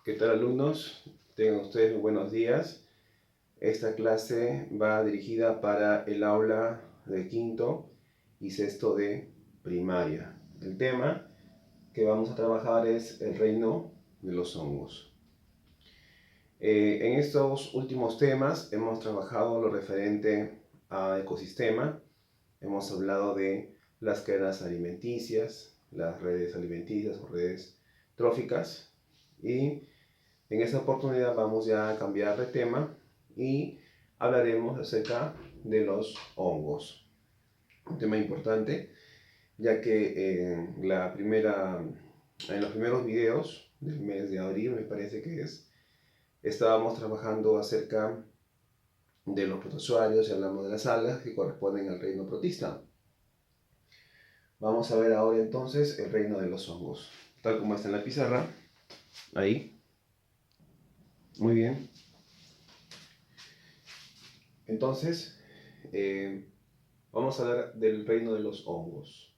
¿Qué tal, alumnos? Tengan ustedes muy buenos días. Esta clase va dirigida para el aula de quinto y sexto de primaria. El tema que vamos a trabajar es el reino de los hongos. En estos últimos temas hemos trabajado lo referente a ecosistema. Hemos hablado de las cadenas alimenticias, las redes alimenticias o redes tróficas, y en esta oportunidad vamos ya a cambiar de tema y hablaremos acerca de los hongos. Un tema importante, ya que en los primeros videos del mes de abril, me parece que estábamos trabajando acerca de los protozoarios y hablamos de las algas que corresponden al reino protista. Vamos a ver ahora entonces el reino de los hongos, tal como está en la pizarra, ahí. Muy bien. Entonces, vamos a hablar del reino de los hongos.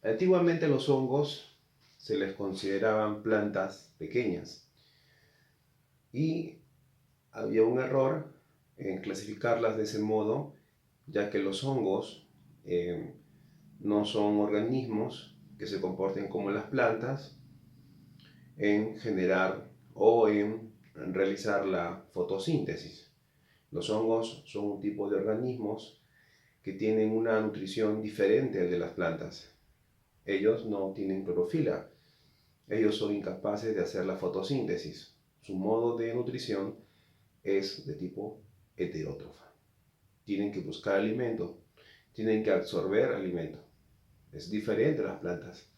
Antiguamente los hongos se les consideraban plantas pequeñas y había un error en clasificarlas de ese modo, ya que los hongos no son organismos que se comporten como las plantas en generar o en realizar la fotosíntesis. Los hongos son un tipo de organismos que tienen una nutrición diferente al de las plantas. Ellos no tienen clorofila. Ellos son incapaces de hacer la fotosíntesis. Su modo de nutrición es de tipo heterótrofa. Tienen que buscar alimento, tienen que absorber alimento. Es diferente a las plantas.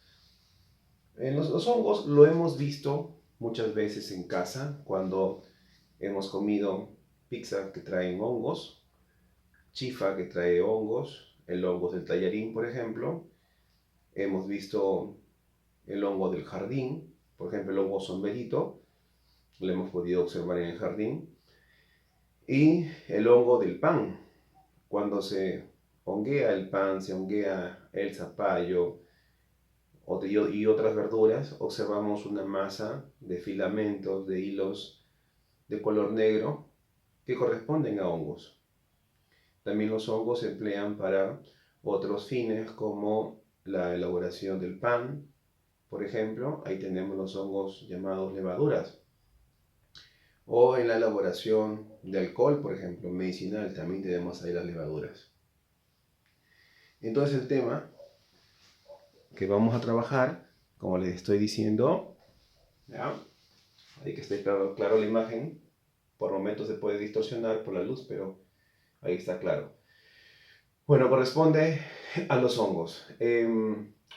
En los hongos lo hemos visto muchas veces en casa cuando hemos comido pizza que traen hongos, chifa que trae hongos, el hongo del tallarín, por ejemplo. Hemos visto el hongo del jardín, por ejemplo el hongo sombrerito, lo hemos podido observar en el jardín. Y el hongo del pan, cuando se honguea el pan, se honguea el zapallo y otras verduras, observamos una masa de filamentos, de hilos de color negro que corresponden a hongos. También los hongos se emplean para otros fines como la elaboración del pan, por ejemplo. Ahí tenemos los hongos llamados levaduras. O en la elaboración de alcohol, por ejemplo, medicinal, también tenemos ahí las levaduras. Entonces el tema que vamos a trabajar, como les estoy diciendo, ¿ya? Ahí que esté claro la imagen. Por momentos se puede distorsionar por la luz, pero ahí está claro. Bueno, corresponde a los hongos.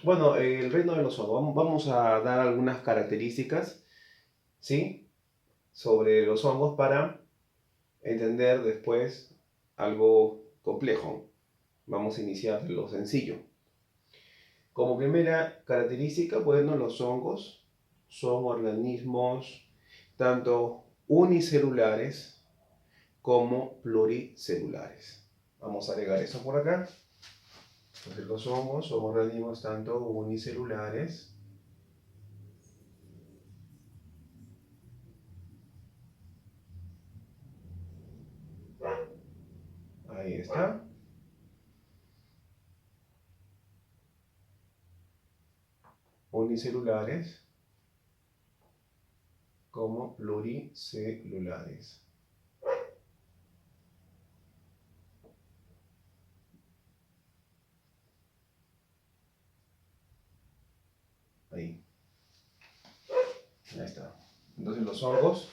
Bueno, el reino de los hongos. Vamos a dar algunas características, ¿sí?, sobre los hongos para entender después algo complejo. Vamos a iniciar de lo sencillo. Como primera característica, bueno, los hongos son organismos tanto unicelulares como pluricelulares. Vamos a agregar eso por acá. Entonces los hongos son organismos tanto unicelulares ahí está, unicelulares como pluricelulares. Ahí. Ahí está. Entonces los hongos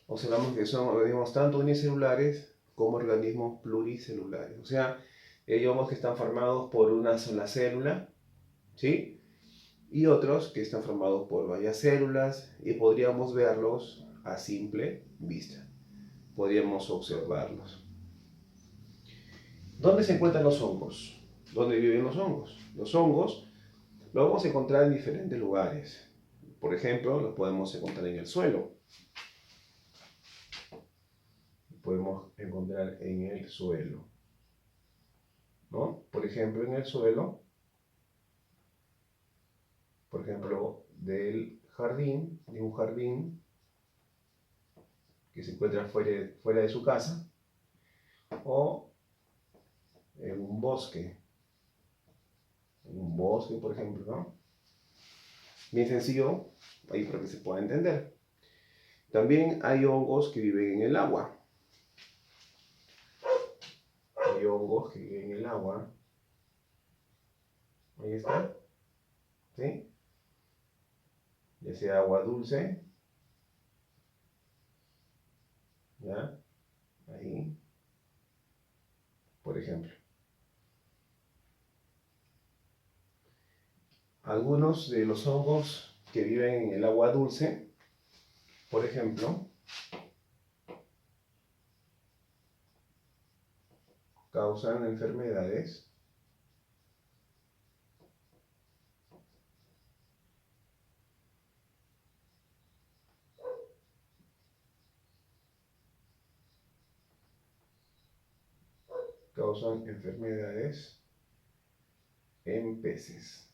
observamos que son organismos tanto unicelulares como organismos pluricelulares. O sea, hay hongos que están formados por una sola célula, ¿sí?, y otros que están formados por varias células, y podríamos verlos a simple vista. Podríamos observarlos. ¿Dónde se encuentran los hongos? ¿Dónde viven los hongos? Los hongos los vamos a encontrar en diferentes lugares. Por ejemplo, los podemos encontrar en el suelo. Podemos encontrar en el suelo, ¿no? Por ejemplo, en el suelo, por ejemplo, del jardín, de un jardín que se encuentra fuera de su casa, o en un bosque, por ejemplo, ¿no? Bien sencillo, ahí para que se pueda entender. También hay hongos que viven en el agua. Hay hongos que viven en el agua. Ahí está. ¿Sí? Ya sea agua dulce. ¿Ya? Ahí. Por ejemplo. Algunos de los hongos que viven en el agua dulce, por ejemplo, causan enfermedades en peces.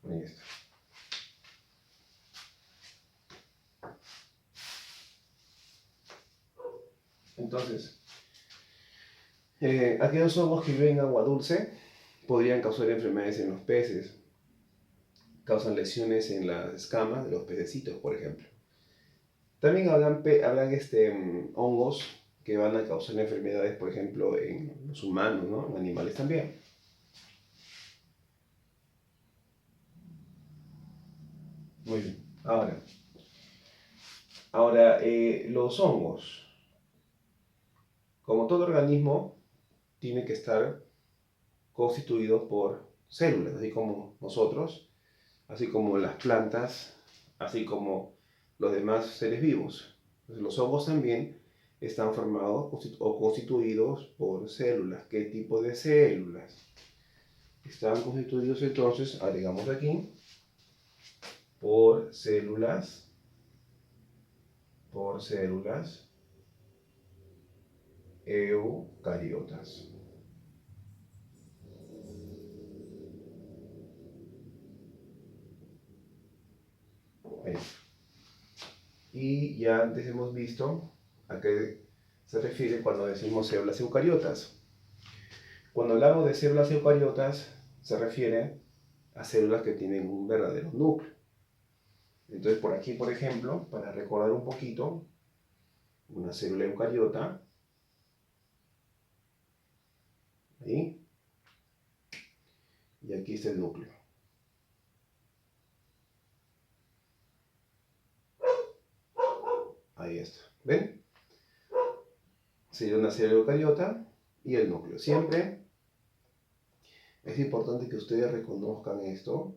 Ahí está. Entonces, aquellos hongos que viven en agua dulce podrían causar enfermedades en los peces. Causan lesiones en las escamas de los pececitos, por ejemplo. También habrán hongos que van a causar enfermedades, por ejemplo, en los humanos, ¿no? En animales también. Muy bien. Ahora, los hongos, como todo organismo, tienen que estar constituidos por células, así como nosotros, así como las plantas, así como los demás seres vivos. Entonces, los hongos también están formados o constituidos por células. ¿Qué tipo de células? Están constituidos entonces, agregamos aquí, por células eucariotas. Ahí. Y ya antes hemos visto a qué se refiere cuando decimos células eucariotas. Cuando hablamos de células eucariotas, se refiere a células que tienen un verdadero núcleo. Entonces, por aquí, por ejemplo, para recordar un poquito, una célula eucariota, ahí, y aquí está el núcleo. Ahí está. ¿Ven? Sería una célula eucariota y el núcleo. Siempre es importante que ustedes reconozcan esto.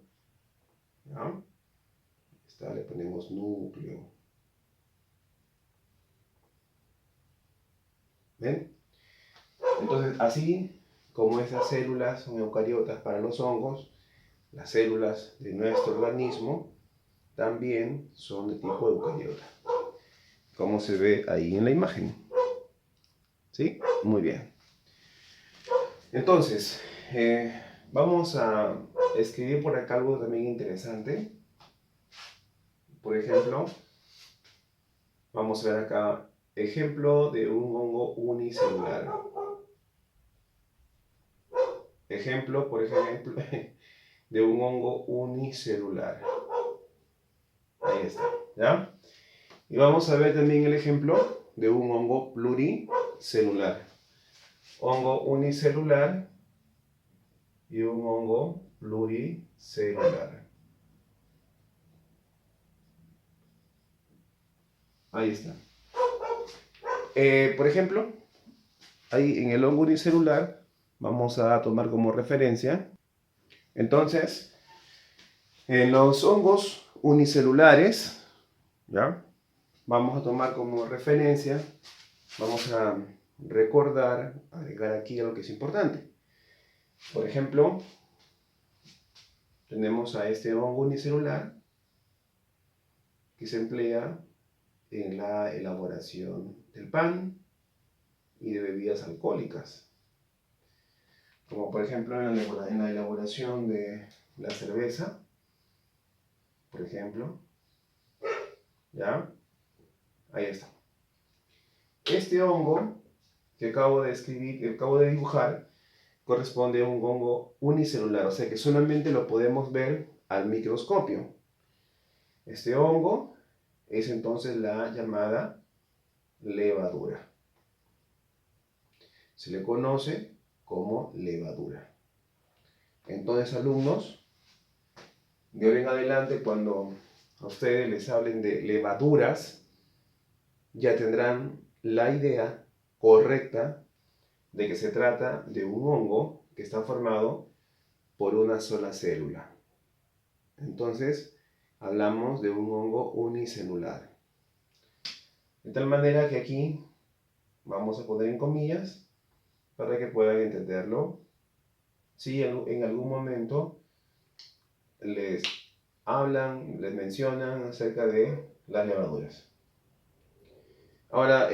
¿Ya? Le ponemos núcleo. ¿Ven? Entonces, así como estas células son eucariotas para los hongos, las células de nuestro organismo también son de tipo eucariota, como se ve ahí en la imagen. ¿Sí? Muy bien. Entonces, vamos a escribir por acá algo también interesante. Por ejemplo, vamos a ver acá ejemplo de un hongo unicelular. Ejemplo, por ejemplo, de un hongo unicelular. Ahí está, ¿ya? Y vamos a ver también el ejemplo de un hongo pluricelular. Hongo unicelular y un hongo pluricelular. Ahí está. Por ejemplo, ahí en el hongo unicelular vamos a tomar como referencia. Entonces, en los hongos unicelulares, ¿ya? Vamos a tomar como referencia, vamos a recordar, agregar aquí algo que es importante. Por ejemplo, tenemos a este hongo unicelular que se emplea en la elaboración del pan y de bebidas alcohólicas. como por ejemplo en la elaboración de la cerveza, por ejemplo, ¿ya? Ahí está. Este hongo que acabo de escribir, que acabo de dibujar, corresponde a un hongo unicelular, o sea que solamente lo podemos ver al microscopio. Este hongo es entonces la llamada levadura. Se le conoce como levadura. Entonces, alumnos, de hoy en adelante, cuando a ustedes les hablen de levaduras, ya tendrán la idea correcta de que se trata de un hongo que está formado por una sola célula. Entonces, hablamos de un hongo unicelular. De tal manera que aquí vamos a poner en comillas para que puedan entenderlo. Si en algún momento les hablan, les mencionan acerca de las levaduras. Ahora,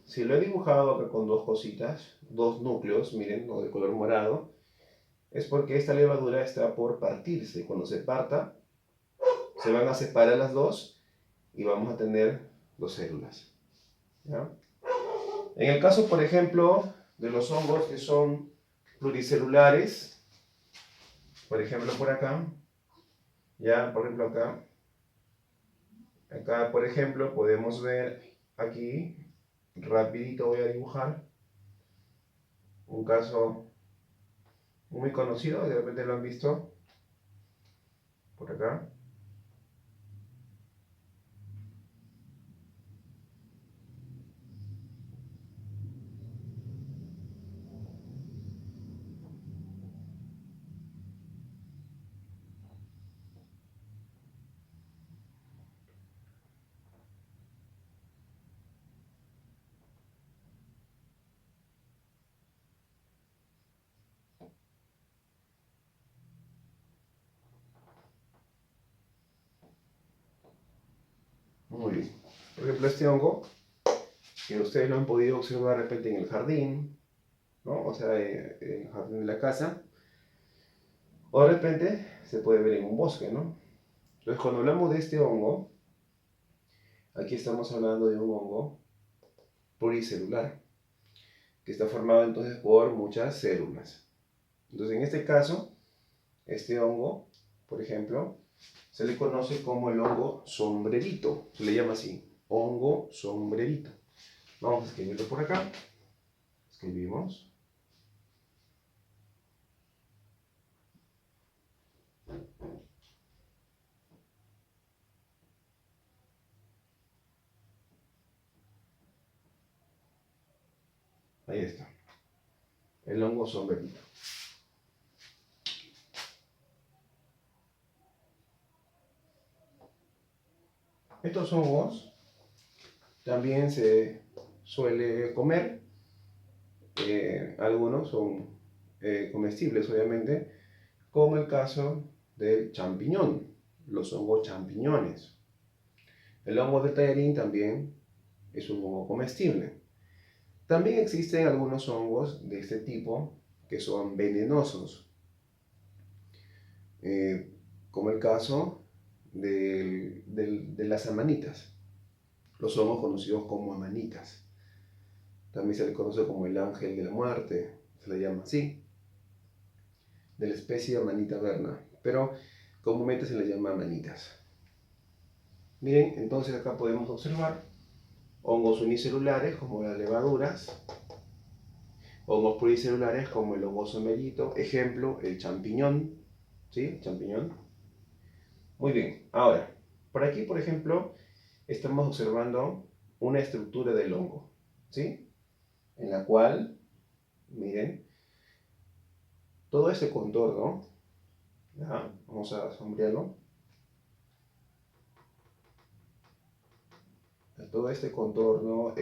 si lo he dibujado acá con dos cositas, dos núcleos, miren, de color morado, es porque esta levadura está por partirse. Cuando se parta, se van a separar las dos y vamos a tener dos células. ¿Ya? En el caso, por ejemplo, de los hongos que son pluricelulares, por ejemplo, por acá, ya, por ejemplo, acá, por ejemplo, podemos ver aquí, rapidito voy a dibujar un caso muy conocido, de repente lo han visto, por acá. Muy bien. Por ejemplo, este hongo, que ustedes lo han podido observar de repente en el jardín, ¿no? O sea, en el jardín de la casa, o de repente se puede ver en un bosque, ¿no? Entonces, cuando hablamos de este hongo, aquí estamos hablando de un hongo pluricelular, que está formado entonces por muchas células. Entonces, en este caso, este hongo, por ejemplo, se le conoce como el hongo sombrerito, se le llama así, hongo sombrerito. Vamos a escribirlo por acá, escribimos. Ahí está, el hongo sombrerito. Estos hongos también se suele comer, algunos son comestibles obviamente, como el caso del champiñón, los hongos champiñones. El hongo de tallarín también es un hongo comestible. También existen algunos hongos de este tipo que son venenosos, como el caso de las amanitas, los hongos conocidos como amanitas. También se le conoce como el ángel de la muerte, se le llama así, de la especie Amanita verna, pero comúnmente se le llama amanitas. Miren, entonces acá podemos observar hongos unicelulares como las levaduras, hongos pluricelulares como el hongo sombrerito, ejemplo, el champiñón, ¿sí? Champiñón. Muy bien, ahora, por aquí, por ejemplo, estamos observando una estructura del hongo, ¿sí? En la cual, miren, todo este contorno, ¿ya? Vamos a sombrearlo, todo este contorno,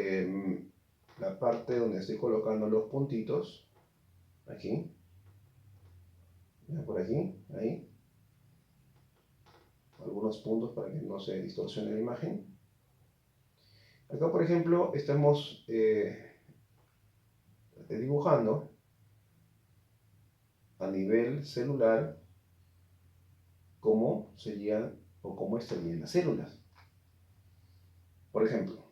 la parte donde estoy colocando los puntitos, aquí, ya por aquí, ahí, algunos puntos para que no se distorsione la imagen. Acá, por ejemplo, estamos dibujando a nivel celular cómo serían o cómo estarían las células. Por ejemplo,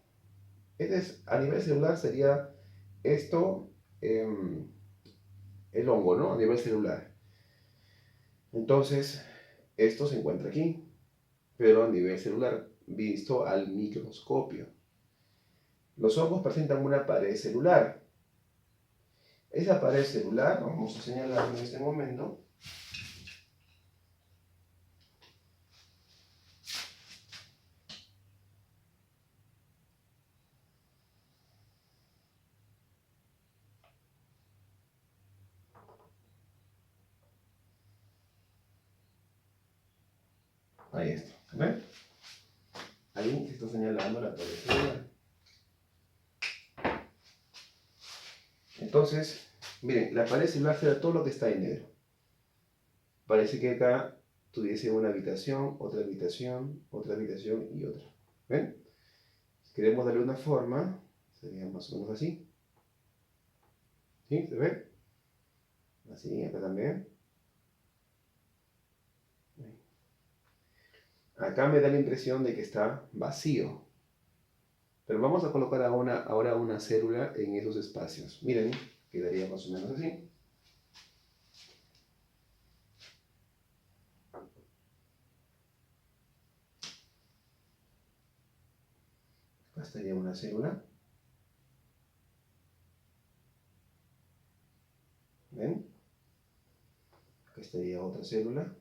a nivel celular sería esto, el hongo, ¿no? A nivel celular. Entonces, esto se encuentra aquí, pero a nivel celular, visto al microscopio. Los hongos presentan una pared celular. Esa pared celular, vamos a señalarla en este momento. Ahí está, ¿ven? Ahí está señalando la pared celular. Entonces, miren, la pared celular será todo lo que está en negro. Parece que acá tuviese una habitación, otra habitación, otra habitación y otra. ¿Ven? Si queremos darle una forma, sería más o menos así. ¿Sí? ¿Se ve? Así, acá también. Acá me da la impresión de que está vacío. Pero vamos a colocar ahora una célula en esos espacios. Miren, quedaría más o menos así. Acá estaría una célula. ¿Ven? Acá estaría otra célula.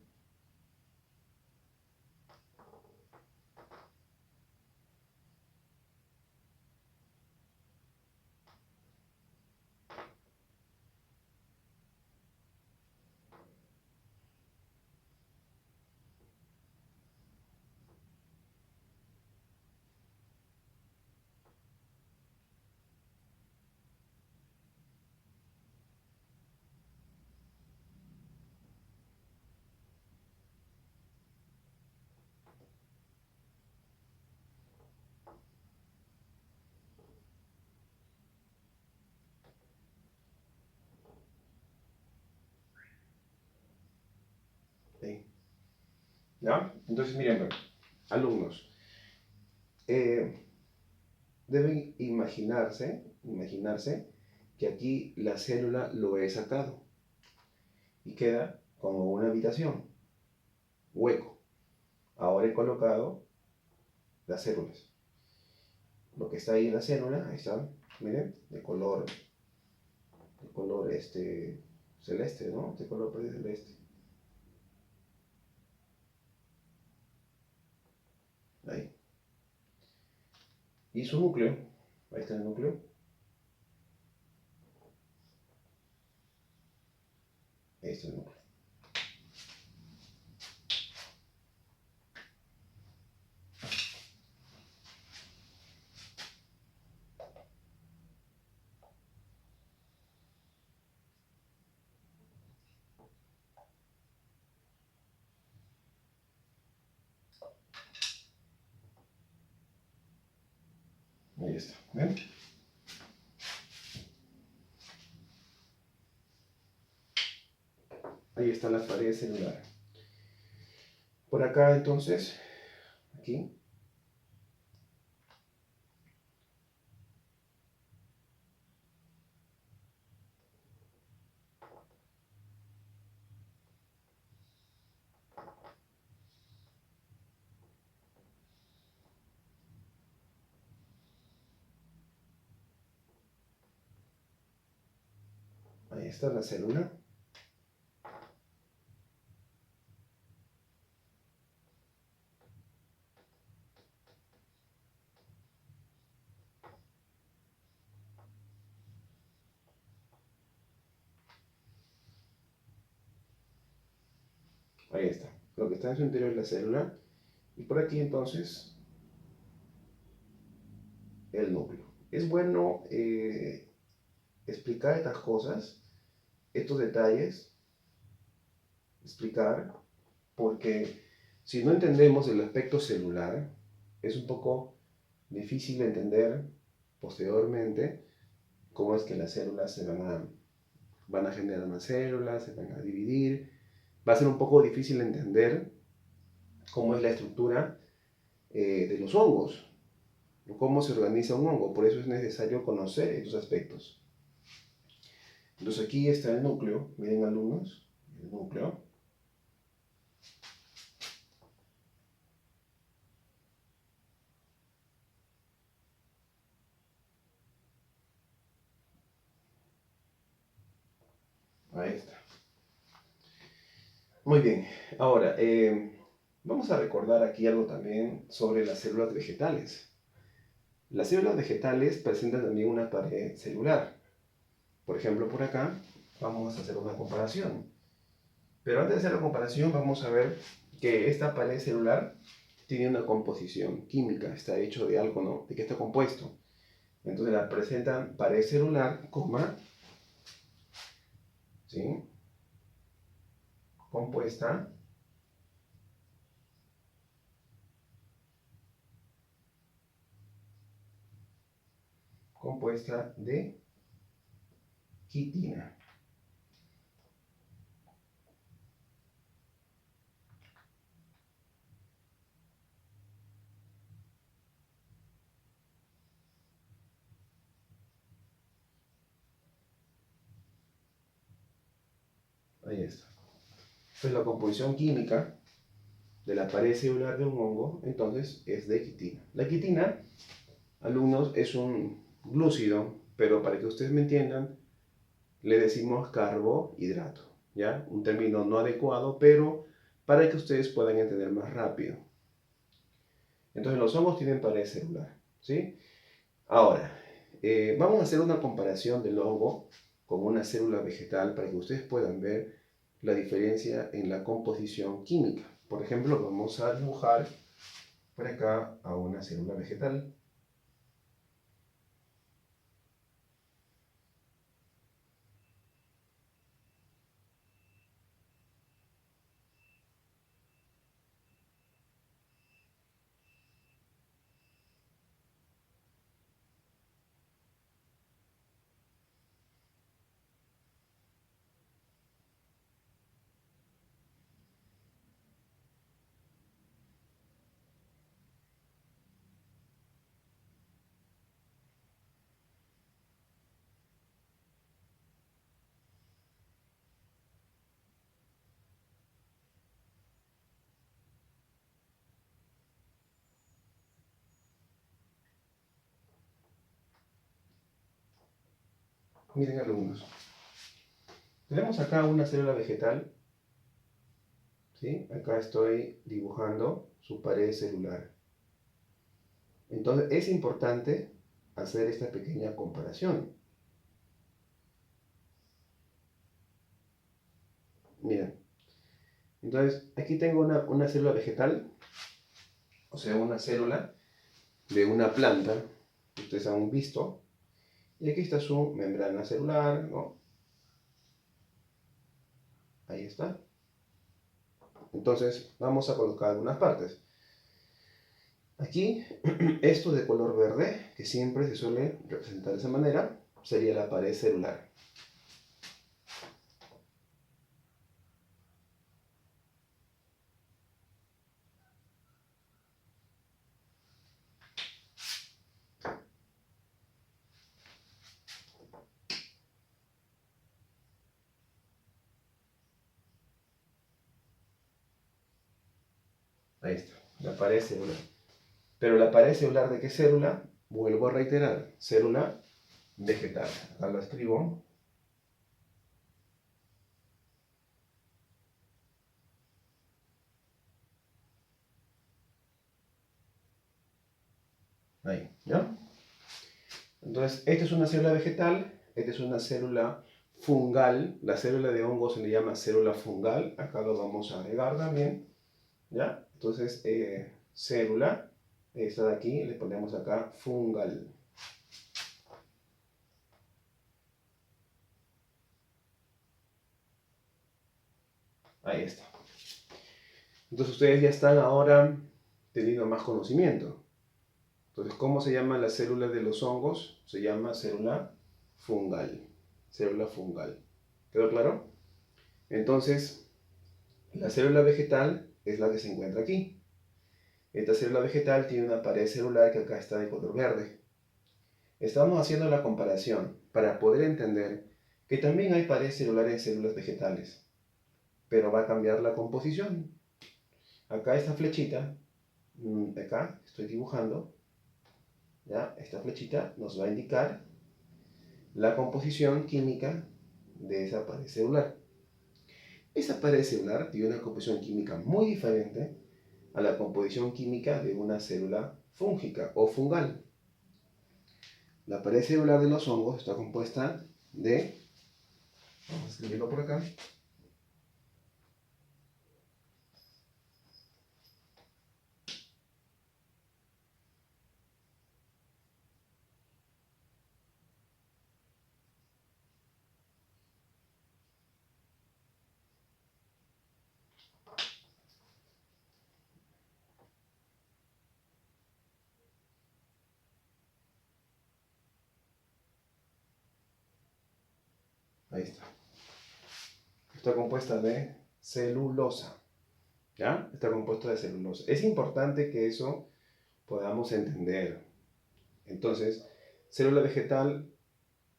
¿Sí? ¿Ya? Entonces, miren, alumnos, deben imaginarse que aquí la célula lo he sacado y queda como una habitación, hueco. Ahora he colocado las células. Lo que está ahí en la célula, ahí está, miren, de color celeste, ¿no? De color celeste. Ahí. Y su núcleo, ahí está el núcleo. Ahí está el núcleo. Ahí está, ¿ven? Ahí está la pared celular. Por acá entonces, aquí, ahí está la célula. Ahí está. Lo que está en su interior es la célula. Y por aquí entonces, el núcleo. Es bueno explicar estas cosas, estos detalles, explicar, porque si no entendemos el aspecto celular, es un poco difícil entender posteriormente cómo es que las células se van van a generar más células, se van a dividir. Va a ser un poco difícil entender cómo es la estructura de los hongos, o cómo se organiza un hongo. Por eso es necesario conocer estos aspectos. Entonces aquí está el núcleo, miren alumnos, el núcleo. Ahí está. Muy bien, ahora vamos a recordar aquí algo también sobre las células vegetales. Las células vegetales presentan también una pared celular. Por ejemplo, por acá vamos a hacer una comparación. Pero antes de hacer la comparación vamos a ver que esta pared celular tiene una composición química, está hecho de algo, ¿no? ¿De qué está compuesto? Entonces la presentan pared celular, coma, ¿sí? Compuesta de quitina. Ahí está. Pues la composición química de la pared celular de un hongo, entonces, es de quitina. La quitina, alumnos, es un glúcido, pero para que ustedes me entiendan, le decimos carbohidrato, ¿ya? Un término no adecuado, pero para que ustedes puedan entender más rápido. Entonces, los hongos tienen pared celular, ¿sí? Ahora, vamos a hacer una comparación del hongo con una célula vegetal para que ustedes puedan ver la diferencia en la composición química. Por ejemplo, vamos a dibujar por acá a una célula vegetal. Miren alumnos, tenemos acá una célula vegetal, ¿sí? Acá estoy dibujando su pared celular. Entonces es importante hacer esta pequeña comparación. Miren, entonces aquí tengo una célula vegetal, o sea, una célula de una planta, que ustedes han visto, y aquí está su membrana celular, ¿no? Ahí está. Entonces vamos a colocar algunas partes. Aquí, esto de color verde, que siempre se suele representar de esa manera, sería la pared celular. Ahí está, la pared celular. Pero la pared celular de qué célula? Vuelvo a reiterar, célula vegetal. Acá lo escribo. Ahí, ¿ya? Entonces, esta es una célula vegetal, esta es una célula fungal. La célula de hongo se le llama célula fungal. Acá lo vamos a agregar también, ¿ya? Entonces, célula, esta de aquí, le ponemos acá fungal. Ahí está. Entonces ustedes ya están ahora teniendo más conocimiento. Entonces, ¿cómo se llama la célula de los hongos? Se llama célula fungal. Célula fungal. ¿Quedó claro? Entonces, la célula vegetal es la que se encuentra aquí. Esta célula vegetal tiene una pared celular que acá está de color verde. Estamos haciendo la comparación para poder entender que también hay pared celular en células vegetales, pero va a cambiar la composición. Acá esta flechita, acá estoy dibujando, ¿ya? Esta flechita nos va a indicar la composición química de esa pared celular. Esa pared celular tiene una composición química muy diferente a la composición química de una célula fúngica o fungal. La pared celular de los hongos está compuesta de, vamos a escribirlo por acá, ahí está. Está compuesta de celulosa, ¿ya? Está compuesta de celulosa. Es importante que eso podamos entender. Entonces, célula vegetal,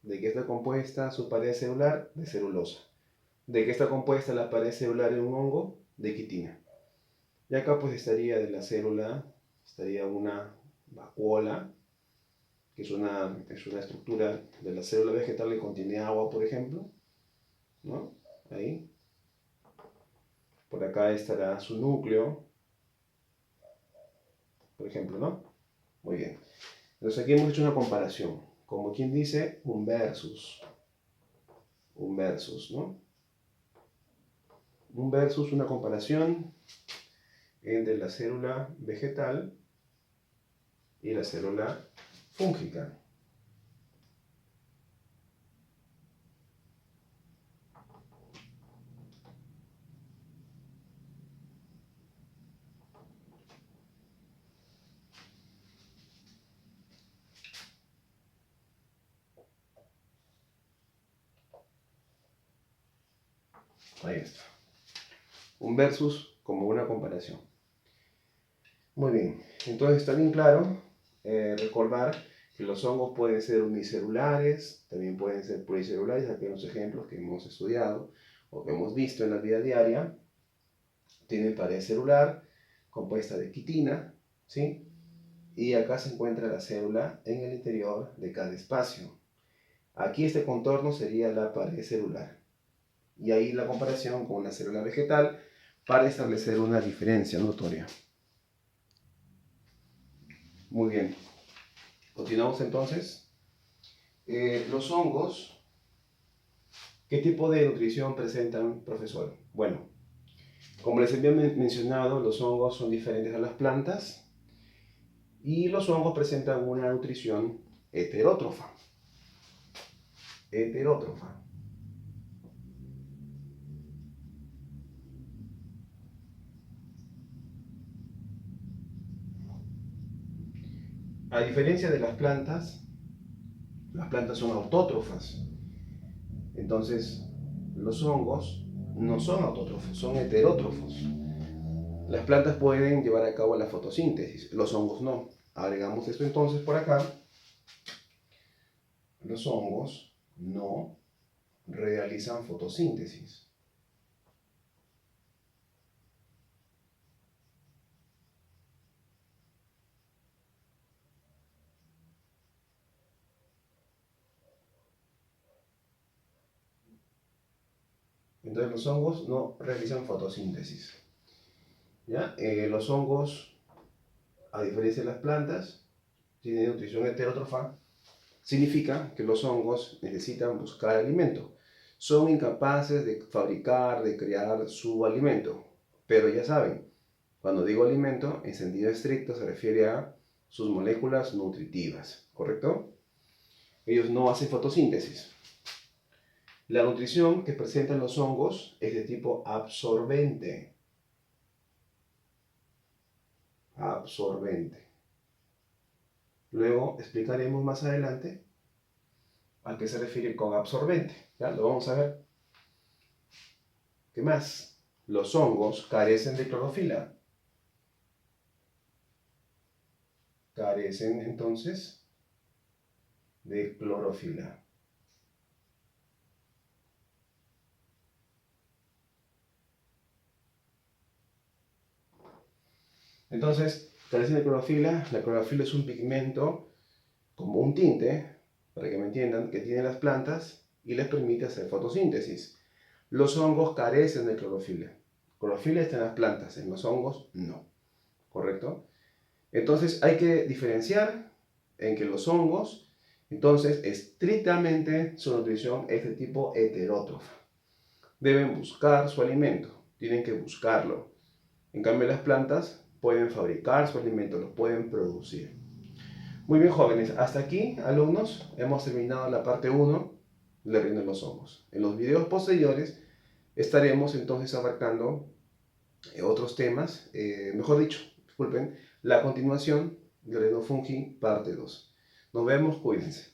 ¿de qué está compuesta su pared celular? De celulosa. ¿De qué está compuesta la pared celular en un hongo? De quitina. Y acá pues estaría de la célula, estaría una vacuola, que es una estructura de la célula vegetal que contiene agua, por ejemplo, ¿no? Ahí. Por acá estará su núcleo, por ejemplo, ¿no? Muy bien. Entonces aquí hemos hecho una comparación, como quien dice un versus, ¿no? Un versus, una comparación entre la célula vegetal y la célula fúngica. Ahí está. Un versus como una comparación. Muy bien, entonces está bien claro recordar que los hongos pueden ser unicelulares, también pueden ser pluricelulares, aquellos ejemplos que hemos estudiado o que hemos visto en la vida diaria. Tienen pared celular compuesta de quitina, ¿sí? Y acá se encuentra la célula en el interior de cada espacio. Aquí este contorno sería la pared celular. Y ahí la comparación con la célula vegetal para establecer una diferencia notoria. Muy bien. Continuamos entonces. Los hongos, ¿qué tipo de nutrición presentan, profesor? Bueno, como les había mencionado, los hongos son diferentes a las plantas y los hongos presentan una nutrición heterótrofa. Heterótrofa. A diferencia de las plantas son autótrofas. Entonces, los hongos no son autótrofos, son heterótrofos. Las plantas pueden llevar a cabo la fotosíntesis, los hongos no. Agregamos esto entonces por acá. Los hongos no realizan fotosíntesis. Entonces los hongos no realizan fotosíntesis. ¿Ya? Los hongos, a diferencia de las plantas, tienen nutrición heterótrofa. Significa que los hongos necesitan buscar alimento. Son incapaces de fabricar, de crear su alimento. Pero ya saben, cuando digo alimento, en sentido estricto se refiere a sus moléculas nutritivas, ¿correcto? Ellos no hacen fotosíntesis. La nutrición que presentan los hongos es de tipo absorbente. Absorbente. Luego explicaremos más adelante a qué se refiere con absorbente. ¿Ya? Lo vamos a ver. ¿Qué más? Los hongos carecen de clorofila. Carecen entonces de clorofila. Entonces, carecen de clorofila. La clorofila es un pigmento como un tinte, para que me entiendan, que tienen las plantas y les permite hacer fotosíntesis. Los hongos carecen de clorofila. Clorofila está en las plantas, en los hongos no. ¿Correcto? Entonces hay que diferenciar en que los hongos, entonces, estrictamente su nutrición es de tipo heterótrofa. Deben buscar su alimento, tienen que buscarlo. En cambio, las plantas pueden fabricar su alimento, lo pueden producir. Muy bien, jóvenes, hasta aquí, alumnos, hemos terminado la parte 1 del reino de los hongos. En los videos posteriores estaremos entonces abarcando otros temas, mejor dicho, disculpen, la continuación del reino fungi, parte 2. Nos vemos, cuídense.